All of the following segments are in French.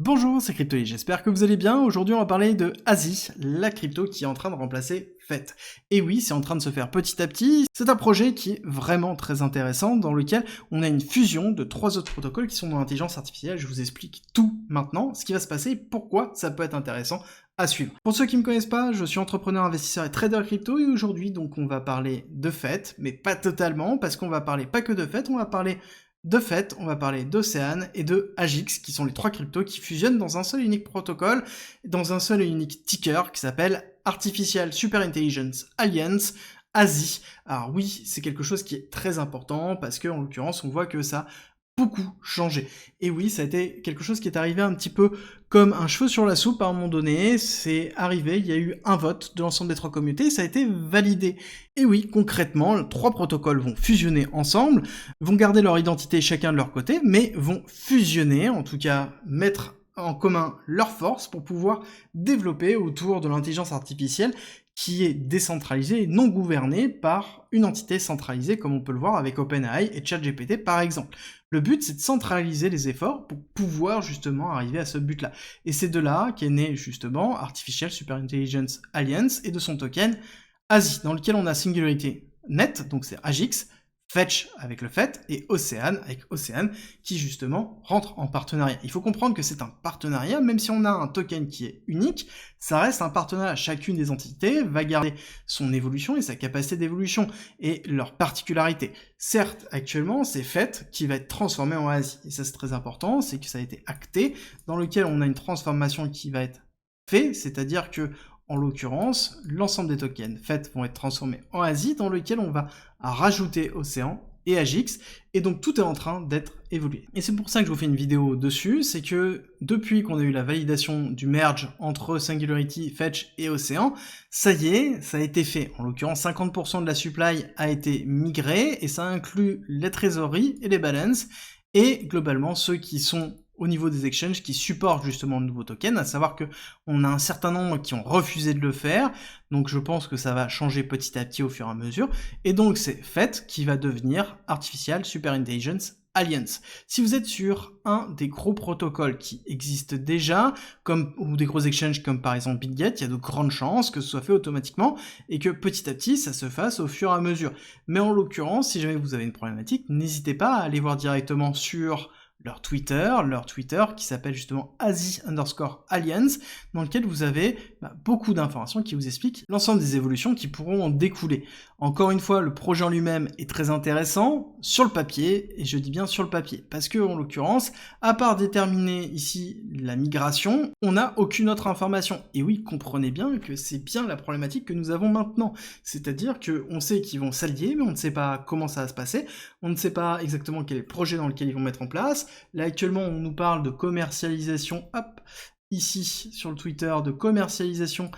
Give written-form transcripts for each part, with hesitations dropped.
Bonjour, c'est Cryptoly, j'espère que vous allez bien. Aujourd'hui, on va parler de Azi, la crypto qui est en train de remplacer FET. Et oui, c'est en train de se faire petit à petit. C'est un projet qui est vraiment très intéressant, dans lequel on a une fusion de 3 autres protocoles qui sont dans l'intelligence artificielle. Je vous explique tout maintenant, ce qui va se passer, pourquoi ça peut être intéressant à suivre. Pour ceux qui me connaissent pas, je suis entrepreneur, investisseur et trader crypto, et aujourd'hui, donc, on va parler de FET, mais pas totalement, parce qu'on va parler pas que de FET, on va parler de FET, on va parler d'Océane et de Agix, qui sont les 3 cryptos qui fusionnent dans un seul et unique protocole, dans un seul et unique ticker qui s'appelle Artificial Super Intelligence Alliance, ASI. Alors oui, c'est quelque chose qui est très important, parce que en l'occurrence, on voit que ça a beaucoup changé. Et oui, ça a été quelque chose qui est arrivé un petit peu comme un cheveu sur la soupe à un moment donné. C'est arrivé, il y a eu un vote de l'ensemble des 3 communautés, ça a été validé. Et oui, concrètement, 3 protocoles vont fusionner ensemble, vont garder leur identité chacun de leur côté, mais vont fusionner, en tout cas mettre en commun leurs forces pour pouvoir développer autour de l'intelligence artificielle qui est décentralisée et non gouvernée par une entité centralisée, comme on peut le voir avec OpenAI et ChatGPT par exemple. Le but, c'est de centraliser les efforts pour pouvoir justement arriver à ce but-là. Et c'est de là qu'est né justement Artificial Super Intelligence Alliance et de son token ASI, dans lequel on a Singularity Net, donc c'est Agix, Fetch avec le FET, et Océane avec Océane, qui justement rentre en partenariat. Il faut comprendre que c'est un partenariat, même si on a un token qui est unique, ça reste un partenariat. Chacune des entités va garder son évolution et sa capacité d'évolution, et leur particularité. Certes, actuellement, c'est FET qui va être transformé en ASI, et ça c'est très important, c'est que ça a été acté, dans lequel on a une transformation qui va être faite, c'est-à-dire que en l'occurrence, l'ensemble des tokens FET vont être transformés en ASI, dans lequel on va rajouter Océan et Agix, et donc tout est en train d'être évolué. Et c'est pour ça que je vous fais une vidéo dessus, c'est que depuis qu'on a eu la validation du merge entre Singularity, Fetch et Océan, ça y est, ça a été fait. En l'occurrence, 50% de la supply a été migrée, et ça inclut les trésoreries et les balances, et globalement ceux qui sont au niveau des exchanges qui supportent justement le nouveau token, à savoir que on a un certain nombre qui ont refusé de le faire, donc je pense que ça va changer petit à petit au fur et à mesure, et donc c'est FET qui va devenir Artificial Super Intelligence Alliance. Si vous êtes sur un des gros protocoles qui existent déjà, ou des gros exchanges comme par exemple BitGet, il y a de grandes chances que ce soit fait automatiquement, et que petit à petit ça se fasse au fur et à mesure. Mais en l'occurrence, si jamais vous avez une problématique, n'hésitez pas à aller voir directement sur leur Twitter qui s'appelle justement ASI_Alliance, dans lequel vous avez beaucoup d'informations qui vous expliquent l'ensemble des évolutions qui pourront en découler. Encore une fois, le projet en lui-même est très intéressant sur le papier, et je dis bien sur le papier, parce que en l'occurrence, à part déterminer ici la migration, on n'a aucune autre information. Et oui, comprenez bien que c'est bien la problématique que nous avons maintenant. C'est-à-dire qu'on sait qu'ils vont s'allier, mais on ne sait pas comment ça va se passer, on ne sait pas exactement quel est le projet dans lequel ils vont mettre en place. Là, actuellement, on nous parle de commercialisation, hop, ici, sur le Twitter, de commercialisation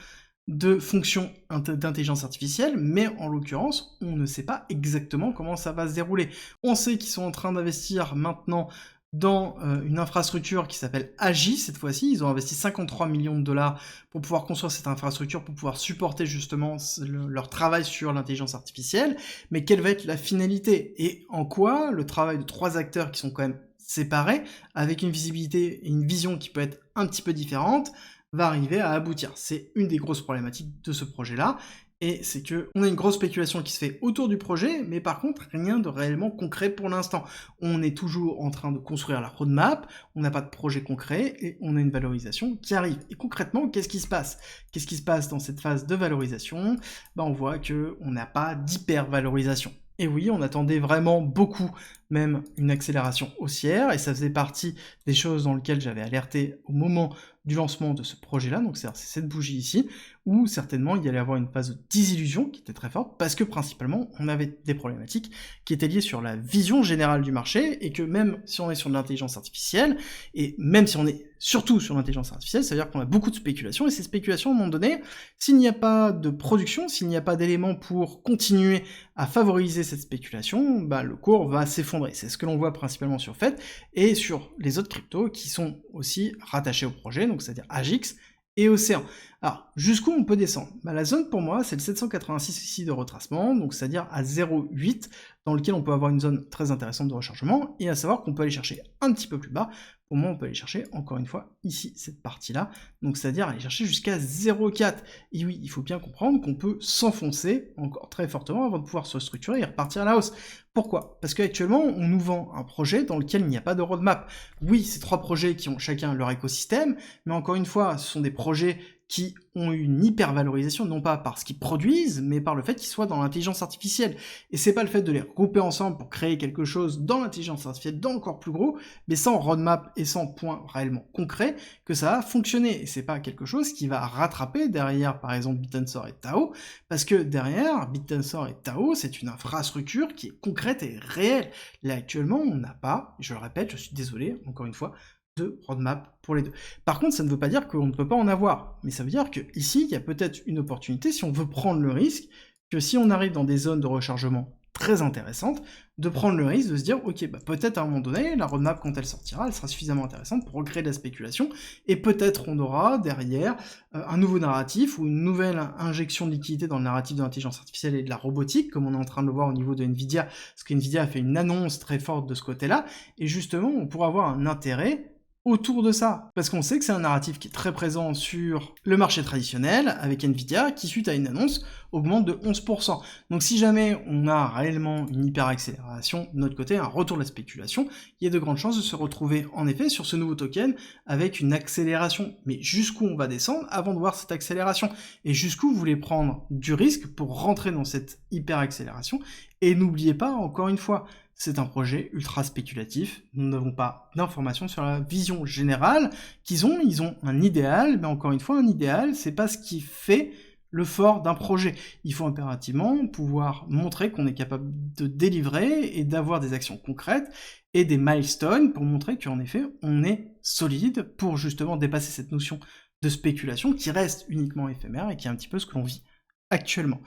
de fonctions d'intelligence artificielle, mais en l'occurrence, on ne sait pas exactement comment ça va se dérouler. On sait qu'ils sont en train d'investir maintenant dans une infrastructure qui s'appelle Agi, cette fois-ci. Ils ont investi 53 millions de dollars pour pouvoir construire cette infrastructure, pour pouvoir supporter justement leur travail sur l'intelligence artificielle. Mais quelle va être la finalité? Et en quoi le travail de 3 acteurs qui sont quand même séparés, avec une visibilité et une vision qui peut être un petit peu différente, va arriver à aboutir? C'est une des grosses problématiques de ce projet-là, et c'est que on a une grosse spéculation qui se fait autour du projet, mais par contre, rien de réellement concret pour l'instant. On est toujours en train de construire la roadmap, on n'a pas de projet concret, et on a une valorisation qui arrive. Et concrètement, qu'est-ce qui se passe? Qu'est-ce qui se passe dans cette phase de valorisation? On voit qu'on n'a pas d'hyper-valorisation. Et oui, on attendait vraiment beaucoup, même une accélération haussière, et ça faisait partie des choses dans lesquelles j'avais alerté au moment du lancement de ce projet-là, donc c'est cette bougie ici, où certainement il y allait avoir une phase de désillusion qui était très forte, parce que principalement on avait des problématiques qui étaient liées sur la vision générale du marché, et que même si on est sur de l'intelligence artificielle, et même si on est surtout sur l'intelligence artificielle, ça veut dire qu'on a beaucoup de spéculations, et ces spéculations, à un moment donné, s'il n'y a pas de production, s'il n'y a pas d'éléments pour continuer à favoriser cette spéculation, le cours va s'effondrer. C'est ce que l'on voit principalement sur FET, et sur les autres cryptos qui sont aussi rattachés au projet, donc c'est-à-dire Agix et Océan. Alors, jusqu'où on peut descendre? La zone pour moi, c'est le 786 ici de retracement, donc c'est-à-dire à 0,8, dans lequel on peut avoir une zone très intéressante de rechargement, et à savoir qu'on peut aller chercher un petit peu plus bas Au moins on peut aller chercher, encore une fois, ici, cette partie-là, donc c'est-à-dire aller chercher jusqu'à 0,4. Et oui, il faut bien comprendre qu'on peut s'enfoncer encore très fortement avant de pouvoir se structurer et repartir à la hausse. Pourquoi? Parce qu'actuellement, on nous vend un projet dans lequel il n'y a pas de roadmap. Oui, c'est 3 projets qui ont chacun leur écosystème, mais encore une fois, ce sont des projets qui ont une hyper-valorisation, non pas par ce qu'ils produisent, mais par le fait qu'ils soient dans l'intelligence artificielle. Et c'est pas le fait de les regrouper ensemble pour créer quelque chose dans l'intelligence artificielle d'encore plus gros, mais sans roadmap et sans point réellement concret, que ça va fonctionner. Et c'est pas quelque chose qui va rattraper derrière, par exemple, BitTensor et Tao, parce que derrière, BitTensor et Tao, c'est une infrastructure qui est concrète et réelle. Là, actuellement, on n'a pas, je le répète, je suis désolé, encore une fois, de roadmap pour les deux. Par contre, ça ne veut pas dire qu'on ne peut pas en avoir, mais ça veut dire qu'ici, il y a peut-être une opportunité, si on veut prendre le risque, que si on arrive dans des zones de rechargement très intéressantes, de prendre le risque de se dire, ok, bah peut-être à un moment donné, la roadmap, quand elle sortira, elle sera suffisamment intéressante pour recréer de la spéculation, et peut-être on aura derrière un nouveau narratif, ou une nouvelle injection de liquidité dans le narratif de l'intelligence artificielle et de la robotique, comme on est en train de le voir au niveau de Nvidia, parce que Nvidia a fait une annonce très forte de ce côté-là, et justement, on pourra avoir un intérêt autour de ça, parce qu'on sait que c'est un narratif qui est très présent sur le marché traditionnel, avec Nvidia, qui suite à une annonce, augmente de 11%. Donc si jamais on a réellement une hyper-accélération de notre côté, un retour de la spéculation, il y a de grandes chances de se retrouver en effet sur ce nouveau token avec une accélération. Mais jusqu'où on va descendre avant de voir cette accélération? Et jusqu'où vous voulez prendre du risque pour rentrer dans cette hyper-accélération? Et n'oubliez pas, encore une fois, c'est un projet ultra spéculatif, nous n'avons pas d'informations sur la vision générale qu'ils ont, ils ont un idéal, mais encore une fois, un idéal, c'est pas ce qui fait le fort d'un projet. Il faut impérativement pouvoir montrer qu'on est capable de délivrer et d'avoir des actions concrètes et des milestones pour montrer qu'en effet, on est solide pour justement dépasser cette notion de spéculation qui reste uniquement éphémère et qui est un petit peu ce que l'on vit actuellement.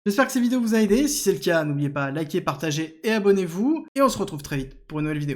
J'espère que cette vidéo vous a aidé, si c'est le cas, n'oubliez pas de liker, partager et abonnez-vous, et on se retrouve très vite pour une nouvelle vidéo.